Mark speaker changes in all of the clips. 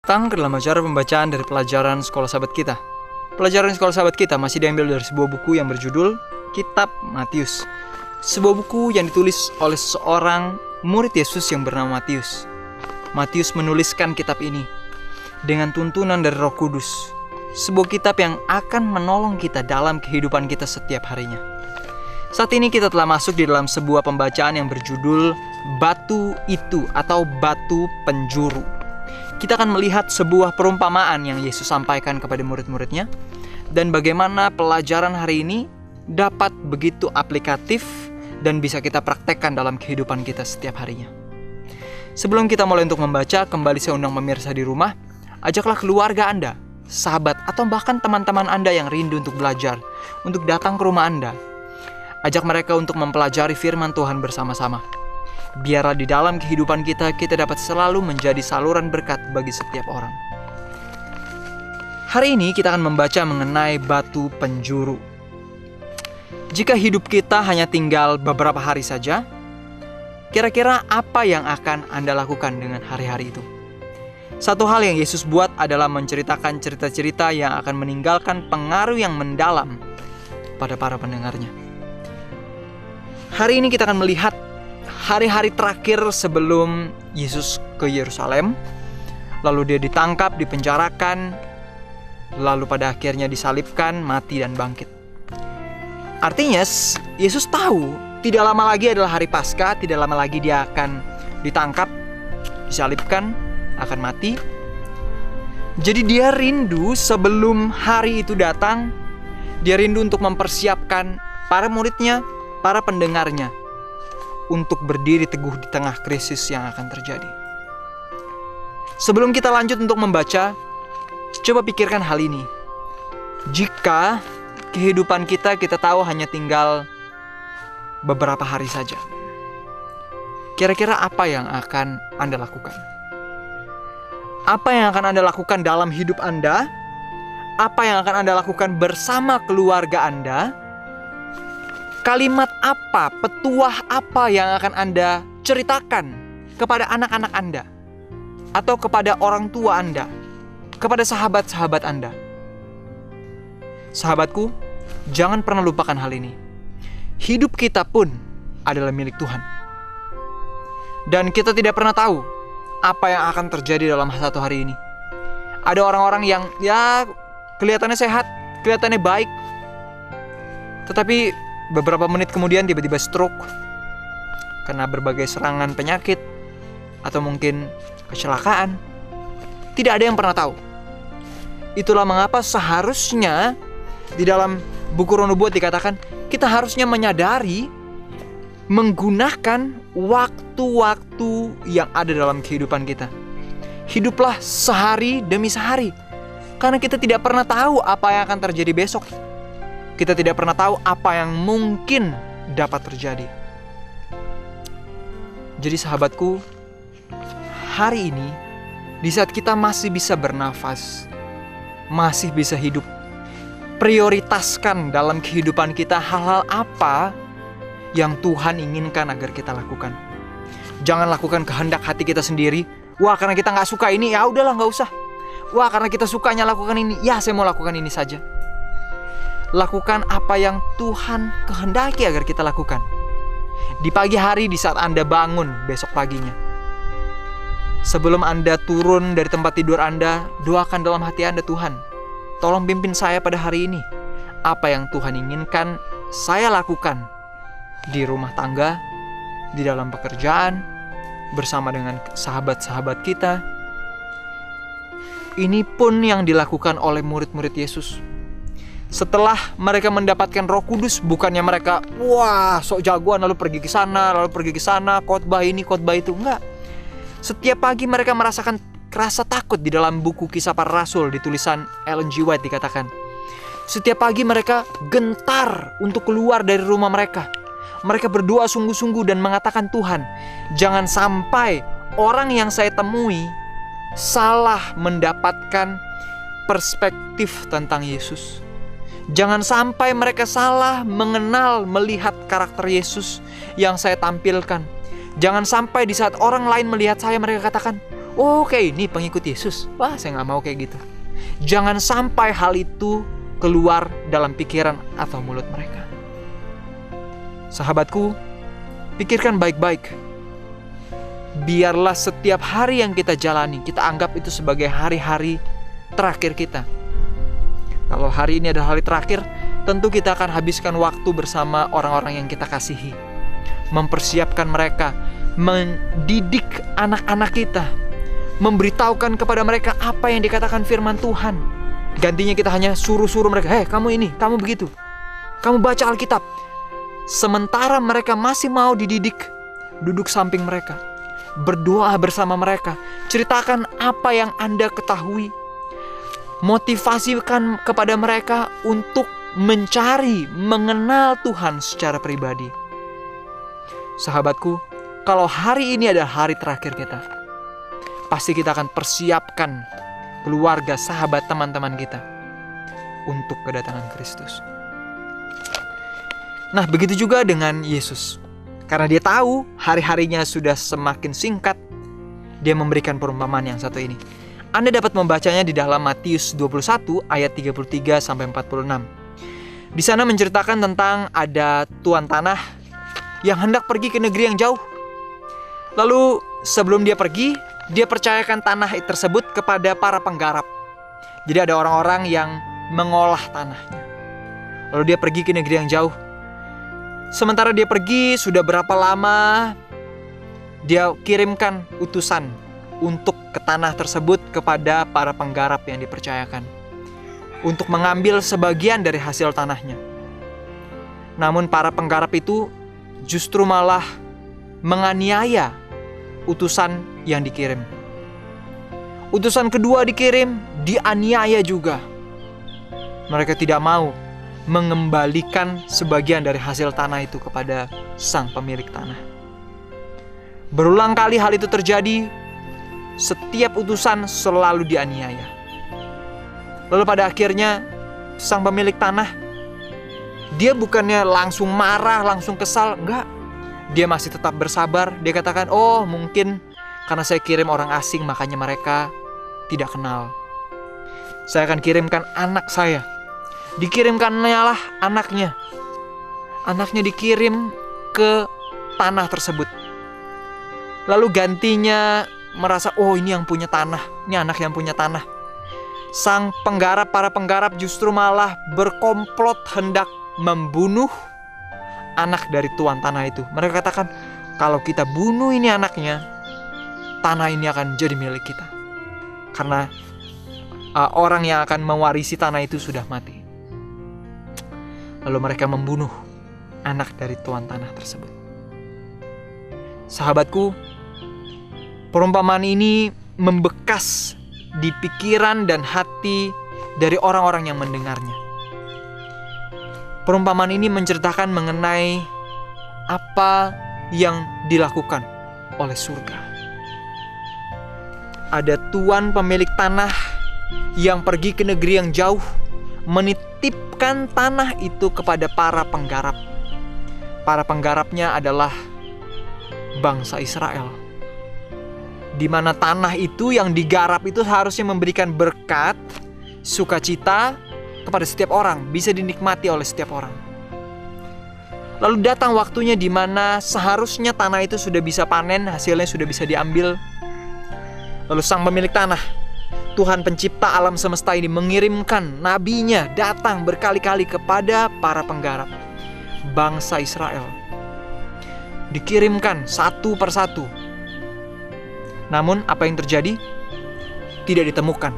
Speaker 1: Datang ke dalam acara pembacaan dari pelajaran sekolah sahabat kita. Pelajaran sekolah sahabat kita masih diambil dari sebuah buku yang berjudul Kitab Matius. Sebuah buku yang ditulis oleh seorang murid Yesus yang bernama Matius. Matius menuliskan kitab ini dengan tuntunan dari Roh Kudus. Sebuah kitab yang akan menolong kita dalam kehidupan kita setiap harinya. Saat ini kita telah masuk di dalam sebuah pembacaan yang berjudul Batu Itu atau Batu Penjuru. Kita akan melihat sebuah perumpamaan yang Yesus sampaikan kepada murid-muridnya dan bagaimana pelajaran hari ini dapat begitu aplikatif dan bisa kita praktekkan dalam kehidupan kita setiap harinya. Sebelum kita mulai untuk membaca, kembali saya undang pemirsa di rumah, ajaklah keluarga Anda, sahabat atau bahkan teman-teman Anda yang rindu untuk belajar, untuk datang ke rumah Anda. Ajak mereka untuk mempelajari firman Tuhan bersama-sama. Biarlah di dalam kehidupan kita dapat selalu menjadi saluran berkat bagi setiap orang. Hari ini kita akan membaca mengenai batu penjuru. Jika hidup kita hanya tinggal beberapa hari saja, kira-kira apa yang akan Anda lakukan dengan hari-hari itu? Satu hal yang Yesus buat adalah menceritakan cerita-cerita yang akan meninggalkan pengaruh yang mendalam pada para pendengarnya. Hari ini kita akan melihat hari-hari terakhir sebelum Yesus ke Yerusalem. Lalu dia ditangkap, dipenjarakan, lalu pada akhirnya disalibkan, mati dan bangkit. Artinya Yesus tahu tidak lama lagi adalah hari Paskah, tidak lama lagi dia akan ditangkap, disalibkan, akan mati. Jadi dia rindu sebelum hari itu datang, dia rindu untuk mempersiapkan para muridnya, para pendengarnya untuk berdiri teguh di tengah krisis yang akan terjadi. Sebelum kita lanjut untuk membaca, coba pikirkan hal ini. Jika kehidupan kita tahu hanya tinggal beberapa hari saja, kira-kira apa yang akan Anda lakukan? Apa yang akan Anda lakukan dalam hidup Anda? Apa yang akan Anda lakukan bersama keluarga Anda? Kalimat apa, petuah apa yang akan Anda ceritakan kepada anak-anak Anda? Atau kepada orang tua Anda? Kepada sahabat-sahabat Anda? Sahabatku, jangan pernah lupakan hal ini. Hidup kita pun adalah milik Tuhan. Dan kita tidak pernah tahu apa yang akan terjadi dalam satu hari ini. Ada orang-orang yang kelihatannya sehat, kelihatannya baik, tetapi beberapa menit kemudian tiba-tiba stroke karena berbagai serangan penyakit atau mungkin kecelakaan. Tidak ada yang pernah tahu. Itulah mengapa seharusnya di dalam buku Roh Nubuat dikatakan kita harusnya menyadari menggunakan waktu-waktu yang ada dalam kehidupan kita. Hiduplah sehari demi sehari, karena kita tidak pernah tahu apa yang akan terjadi besok. Kita tidak pernah tahu apa yang mungkin dapat terjadi. Jadi sahabatku, hari ini di saat kita masih bisa bernafas, masih bisa hidup, prioritaskan dalam kehidupan kita hal-hal apa yang Tuhan inginkan agar kita lakukan. Jangan lakukan kehendak hati kita sendiri. Wah, karena kita gak suka ini, ya udahlah gak usah. Wah, karena kita sukanya lakukan ini, ya saya mau lakukan ini saja. Lakukan apa yang Tuhan kehendaki agar kita lakukan. Di pagi hari, di saat Anda bangun besok paginya, sebelum Anda turun dari tempat tidur Anda, doakan dalam hati Anda, Tuhan, tolong pimpin saya pada hari ini. Apa yang Tuhan inginkan saya lakukan di rumah tangga, di dalam pekerjaan, bersama dengan sahabat-sahabat kita. Ini pun yang dilakukan oleh murid-murid Yesus. Setelah mereka mendapatkan Roh Kudus, bukannya mereka sok jagoan lalu pergi ke sana, khotbah ini, khotbah itu. Enggak. Setiap pagi mereka merasakan rasa takut. Di dalam buku Kisah Para Rasul di tulisan Ellen G. White dikatakan, setiap pagi mereka gentar untuk keluar dari rumah mereka. Mereka berdoa sungguh-sungguh dan mengatakan, Tuhan, jangan sampai orang yang saya temui salah mendapatkan perspektif tentang Yesus. Jangan sampai mereka salah mengenal, melihat karakter Yesus yang saya tampilkan. Jangan sampai di saat orang lain melihat saya, mereka katakan, oh kayak ini pengikut Yesus. Wah, saya nggak mau kayak gitu. Jangan sampai hal itu keluar dalam pikiran atau mulut mereka. Sahabatku, pikirkan baik-baik. Biarlah setiap hari yang kita jalani, kita anggap itu sebagai hari-hari terakhir kita. Kalau hari ini adalah hari terakhir, tentu kita akan habiskan waktu bersama orang-orang yang kita kasihi, mempersiapkan mereka, mendidik anak-anak kita, memberitahukan kepada mereka apa yang dikatakan firman Tuhan. Gantinya kita hanya suruh-suruh mereka, hei kamu ini, kamu begitu, kamu baca Alkitab. Sementara mereka masih mau dididik, duduk samping mereka, berdoa bersama mereka, ceritakan apa yang Anda ketahui, motivasikan kepada mereka untuk mencari, mengenal Tuhan secara pribadi. Sahabatku, kalau hari ini adalah hari terakhir kita, pasti kita akan persiapkan keluarga, sahabat, teman-teman kita untuk kedatangan Kristus. Nah, begitu juga dengan Yesus. Karena dia tahu hari-harinya sudah semakin singkat, dia memberikan perumpamaan yang satu ini. Anda dapat membacanya di dalam Matius 21 ayat 33 sampai 46. Di sana menceritakan tentang ada tuan tanah yang hendak pergi ke negeri yang jauh. Lalu sebelum dia pergi, dia percayakan tanah tersebut kepada para penggarap. Jadi ada orang-orang yang mengolah tanahnya. Lalu dia pergi ke negeri yang jauh. Sementara dia pergi, sudah berapa lama dia kirimkan utusan untuk ke tanah tersebut kepada para penggarap yang dipercayakan, untuk mengambil sebagian dari hasil tanahnya. Namun para penggarap itu justru malah menganiaya utusan yang dikirim. Utusan kedua dikirim, dianiaya juga. Mereka tidak mau mengembalikan sebagian dari hasil tanah itu kepada sang pemilik tanah. Berulang kali hal itu terjadi. Setiap utusan selalu dianiaya. Lalu pada akhirnya sang pemilik tanah, dia bukannya langsung marah, langsung kesal, enggak. Dia masih tetap bersabar. Dia katakan, oh mungkin karena saya kirim orang asing makanya mereka tidak kenal. Saya akan kirimkan anak saya. Dikirimkannya lah anaknya. Anaknya dikirim ke tanah tersebut. Lalu gantinya merasa, oh ini yang punya tanah, ini anak yang punya tanah. Sang penggarap, para penggarap justru malah berkomplot hendak membunuh anak dari tuan tanah itu. Mereka katakan, kalau kita bunuh ini anaknya, tanah ini akan jadi milik kita. Karena orang yang akan mewarisi tanah itu sudah mati. Lalu mereka membunuh anak dari tuan tanah tersebut. Sahabatku, perumpamaan ini membekas di pikiran dan hati dari orang-orang yang mendengarnya. Perumpamaan ini menceritakan mengenai apa yang dilakukan oleh surga. Ada tuan pemilik tanah yang pergi ke negeri yang jauh, menitipkan tanah itu kepada para penggarap. Para penggarapnya adalah bangsa Israel, di mana tanah itu yang digarap itu harusnya memberikan berkat, sukacita kepada setiap orang, bisa dinikmati oleh setiap orang. Lalu datang waktunya di mana seharusnya tanah itu sudah bisa panen, hasilnya sudah bisa diambil. Lalu sang pemilik tanah, Tuhan pencipta alam semesta ini, mengirimkan nabinya datang berkali-kali kepada para penggarap bangsa Israel. Dikirimkan satu persatu. Namun apa yang terjadi? Tidak ditemukan.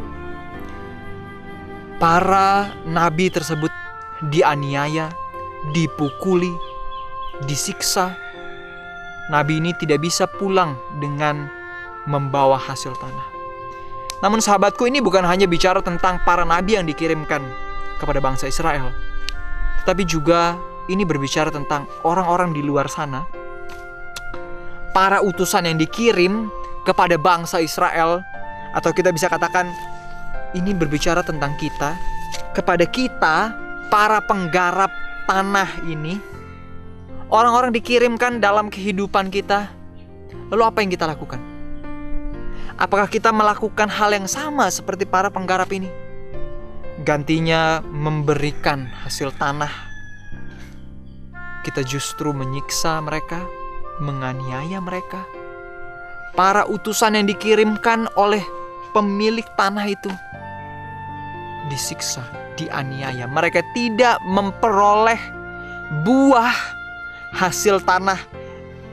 Speaker 1: Para nabi tersebut dianiaya, dipukuli, disiksa. Nabi ini tidak bisa pulang dengan membawa hasil tanah. Namun sahabatku, ini bukan hanya bicara tentang para nabi yang dikirimkan kepada bangsa Israel, tetapi juga ini berbicara tentang orang-orang di luar sana. Para utusan yang dikirim kepada bangsa Israel, atau kita bisa katakan ini berbicara tentang kita, kepada kita, para penggarap tanah ini. Orang-orang dikirimkan dalam kehidupan kita. Lalu apa yang kita lakukan? Apakah kita melakukan hal yang sama seperti para penggarap ini? Gantinya memberikan hasil tanah, kita justru menyiksa mereka, menganiaya mereka. Para utusan yang dikirimkan oleh pemilik tanah itu disiksa, dianiaya. Mereka tidak memperoleh buah hasil tanah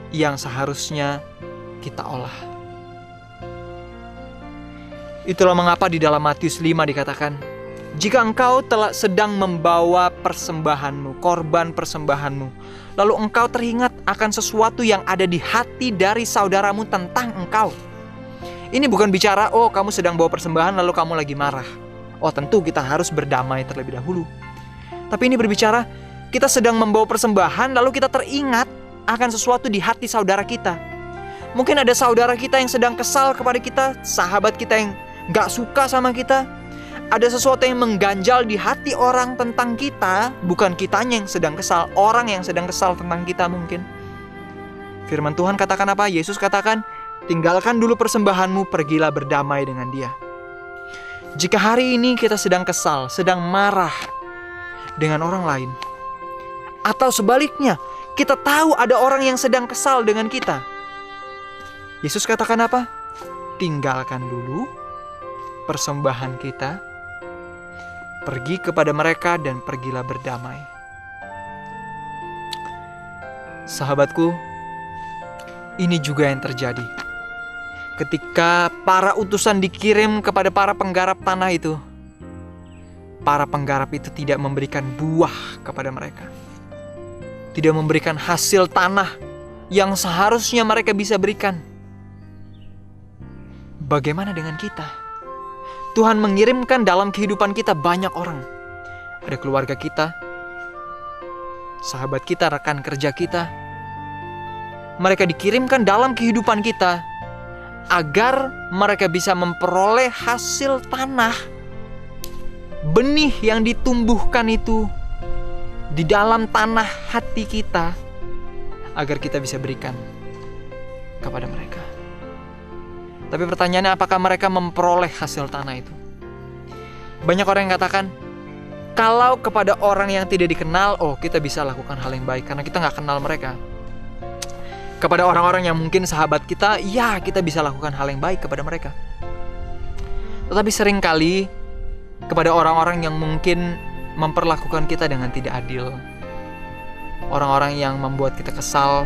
Speaker 1: yang seharusnya kita olah. Itulah mengapa di dalam Matius 5 dikatakan, jika engkau telah sedang membawa persembahanmu, korban persembahanmu, lalu engkau teringat akan sesuatu yang ada di hati dari saudaramu tentang engkau. Ini bukan bicara, oh kamu sedang bawa persembahan lalu kamu lagi marah. Oh tentu kita harus berdamai terlebih dahulu. Tapi ini berbicara, kita sedang membawa persembahan lalu kita teringat akan sesuatu di hati saudara kita. Mungkin ada saudara kita yang sedang kesal kepada kita, sahabat kita yang gak suka sama kita. Ada sesuatu yang mengganjal di hati orang tentang kita. Bukan kitanya yang sedang kesal, orang yang sedang kesal tentang kita mungkin. Firman Tuhan katakan apa? Yesus katakan, tinggalkan dulu persembahanmu, pergilah berdamai dengan dia. Jika hari ini kita sedang kesal, sedang marah dengan orang lain, atau sebaliknya, kita tahu ada orang yang sedang kesal dengan kita, Yesus katakan apa? Tinggalkan dulu persembahan kita, pergi kepada mereka dan pergilah berdamai. Sahabatku, ini juga yang terjadi ketika para utusan dikirim kepada para penggarap tanah itu. Para penggarap itu tidak memberikan buah kepada mereka, tidak memberikan hasil tanah yang seharusnya mereka bisa berikan. Bagaimana dengan kita? Tuhan mengirimkan dalam kehidupan kita banyak orang. Ada keluarga kita, sahabat kita, rekan kerja kita. Mereka dikirimkan dalam kehidupan kita agar mereka bisa memperoleh hasil tanah, benih yang ditumbuhkan itu di dalam tanah hati kita, agar kita bisa berikan kepada mereka. Tapi pertanyaannya, apakah mereka memperoleh hasil tanah itu? Banyak orang yang katakan, kalau kepada orang yang tidak dikenal, oh kita bisa lakukan hal yang baik karena kita gak kenal mereka. Kepada orang-orang yang mungkin sahabat kita, ya kita bisa lakukan hal yang baik kepada mereka. Tetapi seringkali kepada orang-orang yang mungkin memperlakukan kita dengan tidak adil, orang-orang yang membuat kita kesal,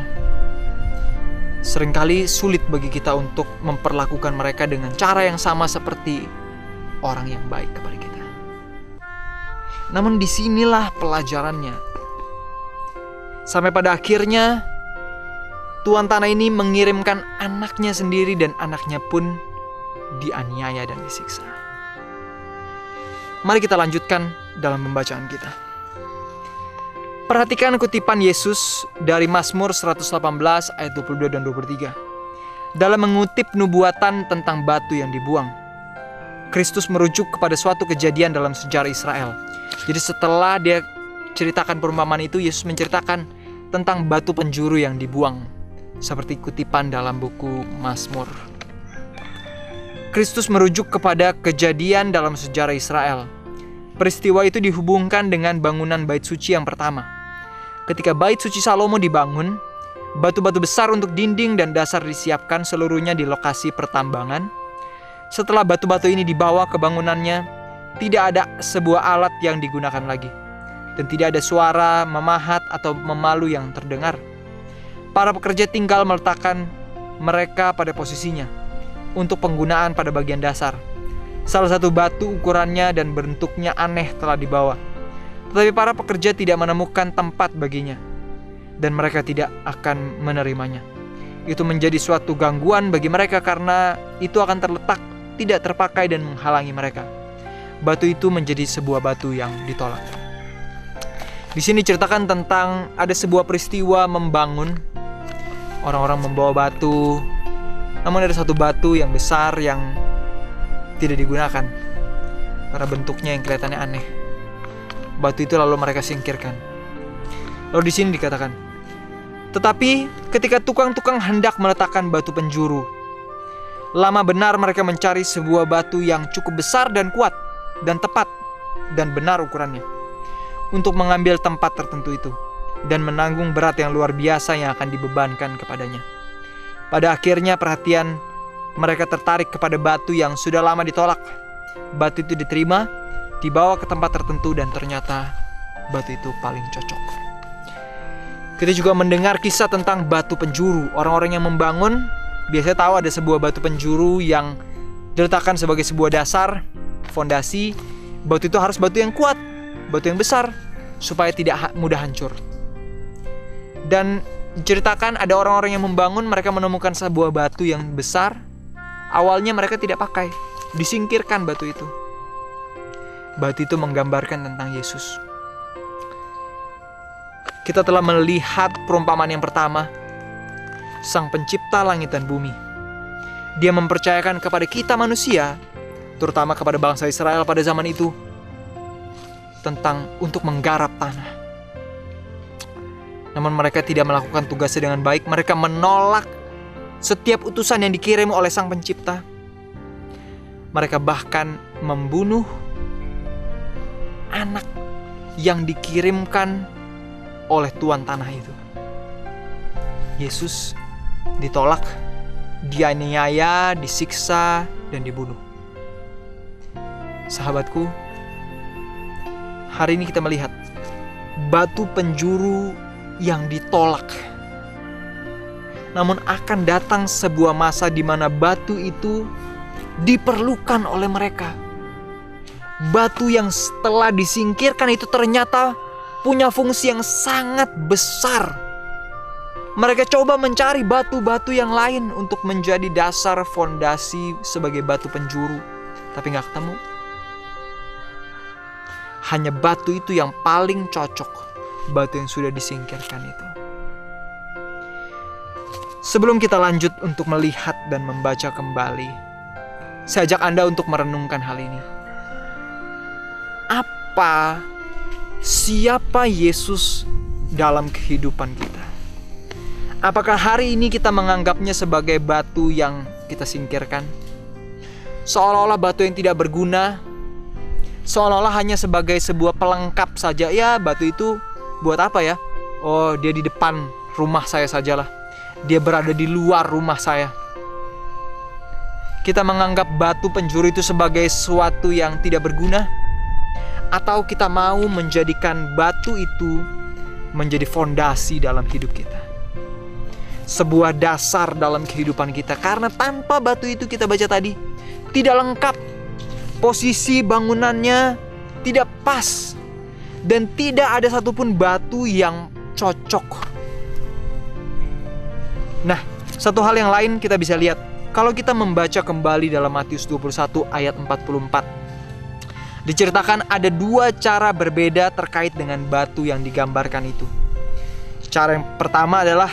Speaker 1: seringkali sulit bagi kita untuk memperlakukan mereka dengan cara yang sama seperti orang yang baik kepada kita. Namun disinilah pelajarannya. Sampai pada akhirnya Tuan tanah ini mengirimkan anaknya sendiri, dan anaknya pun dianiaya dan disiksa. Mari kita lanjutkan dalam pembacaan kita. Perhatikan kutipan Yesus dari Mazmur 118 ayat 22 dan 23. Dalam mengutip nubuatan tentang batu yang dibuang, Kristus merujuk kepada suatu kejadian dalam sejarah Israel. Jadi setelah dia ceritakan perumpamaan itu, Yesus menceritakan tentang batu penjuru yang dibuang, seperti kutipan dalam buku Mazmur. Kristus merujuk kepada kejadian dalam sejarah Israel. Peristiwa itu dihubungkan dengan bangunan bait suci yang pertama. Ketika bait suci Salomo dibangun, batu-batu besar untuk dinding dan dasar disiapkan seluruhnya di lokasi pertambangan. Setelah batu-batu ini dibawa ke bangunannya, tidak ada sebuah alat yang digunakan lagi, dan tidak ada suara memahat atau memalu yang terdengar. Para pekerja tinggal meletakkan mereka pada posisinya untuk penggunaan pada bagian dasar. Salah satu batu ukurannya dan bentuknya aneh telah dibawa, tetapi para pekerja tidak menemukan tempat baginya, dan mereka tidak akan menerimanya. Itu menjadi suatu gangguan bagi mereka karena itu akan terletak, tidak terpakai dan menghalangi mereka. Batu itu menjadi sebuah batu yang ditolak. Di sini ceritakan tentang ada sebuah peristiwa membangun. Orang-orang membawa batu, namun ada satu batu yang besar yang tidak digunakan karena bentuknya yang kelihatannya aneh. Batu itu lalu mereka singkirkan. Lalu di sini dikatakan, tetapi ketika tukang-tukang hendak meletakkan batu penjuru, Lama benar mereka mencari sebuah batu yang cukup besar dan kuat dan tepat dan benar ukurannya untuk mengambil tempat tertentu itu dan menanggung berat yang luar biasa yang akan dibebankan kepadanya. Pada akhirnya perhatian mereka tertarik kepada batu yang sudah lama ditolak. Batu itu diterima, dibawa ke tempat tertentu dan ternyata batu itu paling cocok. Kita juga mendengar kisah tentang batu penjuru. Orang-orang yang membangun biasanya tahu ada sebuah batu penjuru yang diletakkan sebagai sebuah dasar, fondasi. Batu itu harus batu yang kuat, batu yang besar, supaya tidak mudah hancur. Dan diceritakan ada orang-orang yang membangun, mereka menemukan sebuah batu yang besar. Awalnya mereka tidak pakai, disingkirkan batu itu. Batu itu menggambarkan tentang Yesus. Kita telah melihat perumpamaan yang pertama, Sang Pencipta langit dan bumi. Dia mempercayakan kepada kita manusia, terutama kepada bangsa Israel pada zaman itu, tentang untuk menggarap tanah. Namun mereka tidak melakukan tugasnya dengan baik. Mereka menolak setiap utusan yang dikirim oleh Sang Pencipta. Mereka bahkan membunuh anak yang dikirimkan oleh tuan tanah itu. Yesus ditolak, dianiaya, disiksa, dan dibunuh. Sahabatku, hari ini kita melihat batu penjuru yang ditolak. Namun akan datang sebuah masa di mana batu itu diperlukan oleh mereka. Batu yang setelah disingkirkan itu ternyata punya fungsi yang sangat besar. Mereka coba mencari batu-batu yang lain untuk menjadi dasar fondasi sebagai batu penjuru, tapi gak ketemu. Hanya batu itu yang paling cocok, batu yang sudah disingkirkan itu. Sebelum kita lanjut untuk melihat dan membaca kembali, saya ajak Anda untuk merenungkan hal ini. Siapa Yesus dalam kehidupan kita? Apakah hari ini kita menganggapnya sebagai batu yang kita singkirkan? Seolah-olah batu yang tidak berguna, seolah-olah hanya sebagai sebuah pelengkap saja. Ya, batu itu buat apa ya? Oh, dia di depan rumah saya sajalah. Dia berada di luar rumah saya. Kita menganggap batu penjuru itu sebagai sesuatu yang tidak berguna, atau kita mau menjadikan batu itu menjadi fondasi dalam hidup kita, sebuah dasar dalam kehidupan kita. Karena tanpa batu itu, kita baca tadi, tidak lengkap, posisi bangunannya tidak pas, dan tidak ada satupun batu yang cocok. Nah, satu hal yang lain kita bisa lihat kalau kita membaca kembali dalam Matius 21 ayat 44. Diceritakan ada dua cara berbeda terkait dengan batu yang digambarkan itu. Cara yang pertama adalah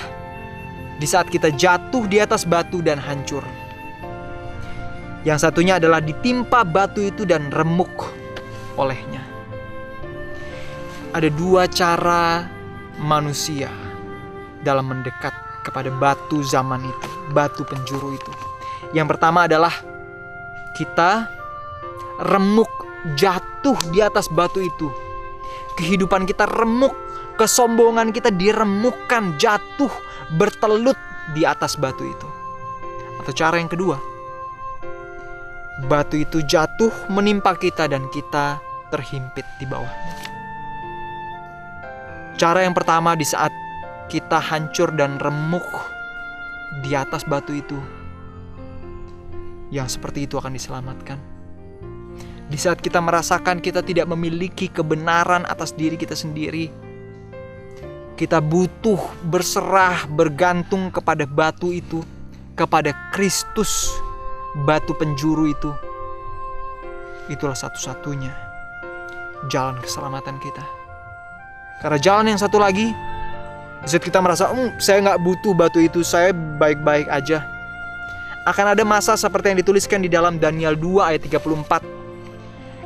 Speaker 1: di saat kita jatuh di atas batu dan hancur. Yang satunya adalah ditimpa batu itu dan remuk olehnya. Ada dua cara manusia dalam mendekat kepada batu zaman itu, batu penjuru itu. Yang pertama adalah kita remuk, jatuh di atas batu itu. Kehidupan kita remuk, kesombongan kita diremukkan, jatuh, bertelut di atas batu itu. Atau cara yang kedua, batu itu jatuh menimpa kita dan kita terhimpit di bawahnya. Cara yang pertama, di saat kita hancur dan remuk di atas batu itu, yang seperti itu akan diselamatkan. Di saat kita merasakan kita tidak memiliki kebenaran atas diri kita sendiri, kita butuh berserah, bergantung kepada batu itu, kepada Kristus, batu penjuru itu. Itulah satu-satunya jalan keselamatan kita. Karena jalan yang satu lagi, di saat kita merasa saya gak butuh batu itu, saya baik-baik aja, akan ada masa seperti yang dituliskan di dalam Daniel 2 ayat 34.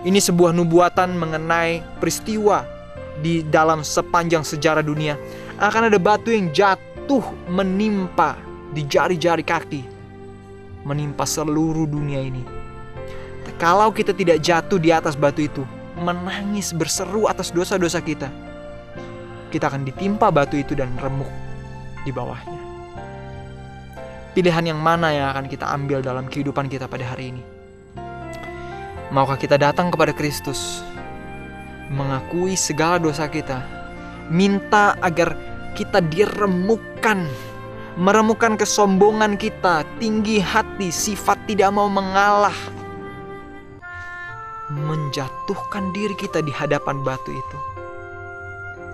Speaker 1: Ini sebuah nubuatan mengenai peristiwa di dalam sepanjang sejarah dunia. Akan ada batu yang jatuh menimpa di jari-jari kaki. menimpa seluruh dunia ini. Kalau kita tidak jatuh di atas batu itu, menangis berseru atas dosa-dosa kita, kita akan ditimpa batu itu dan remuk di bawahnya. Pilihan yang mana yang akan kita ambil dalam kehidupan kita pada hari ini? Maukah kita datang kepada Kristus, mengakui segala dosa kita, minta agar kita diremukkan, meremukkan kesombongan kita, tinggi hati, sifat tidak mau mengalah, menjatuhkan diri kita di hadapan batu itu,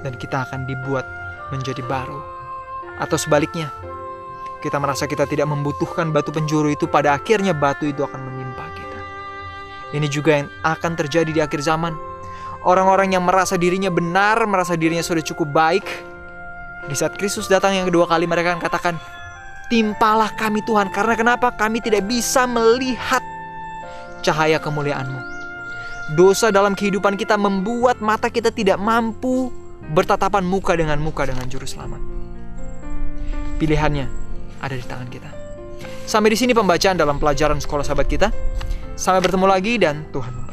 Speaker 1: dan kita akan dibuat menjadi baru. Atau sebaliknya, kita merasa kita tidak membutuhkan batu penjuru itu, pada akhirnya batu itu akan menimpa kita. Ini juga yang akan terjadi di akhir zaman. Orang-orang yang merasa dirinya benar, merasa dirinya sudah cukup baik, di saat Kristus datang yang kedua kali, mereka akan katakan, timpalah kami Tuhan, karena kenapa? Kami tidak bisa melihat cahaya kemuliaan-Mu. Dosa dalam kehidupan kita membuat mata kita tidak mampu bertatapan muka dengan Juru Selamat. Pilihannya ada di tangan kita. Sampai di sini pembacaan dalam pelajaran sekolah sahabat kita. Sampai bertemu lagi dan Tuhan memberkati.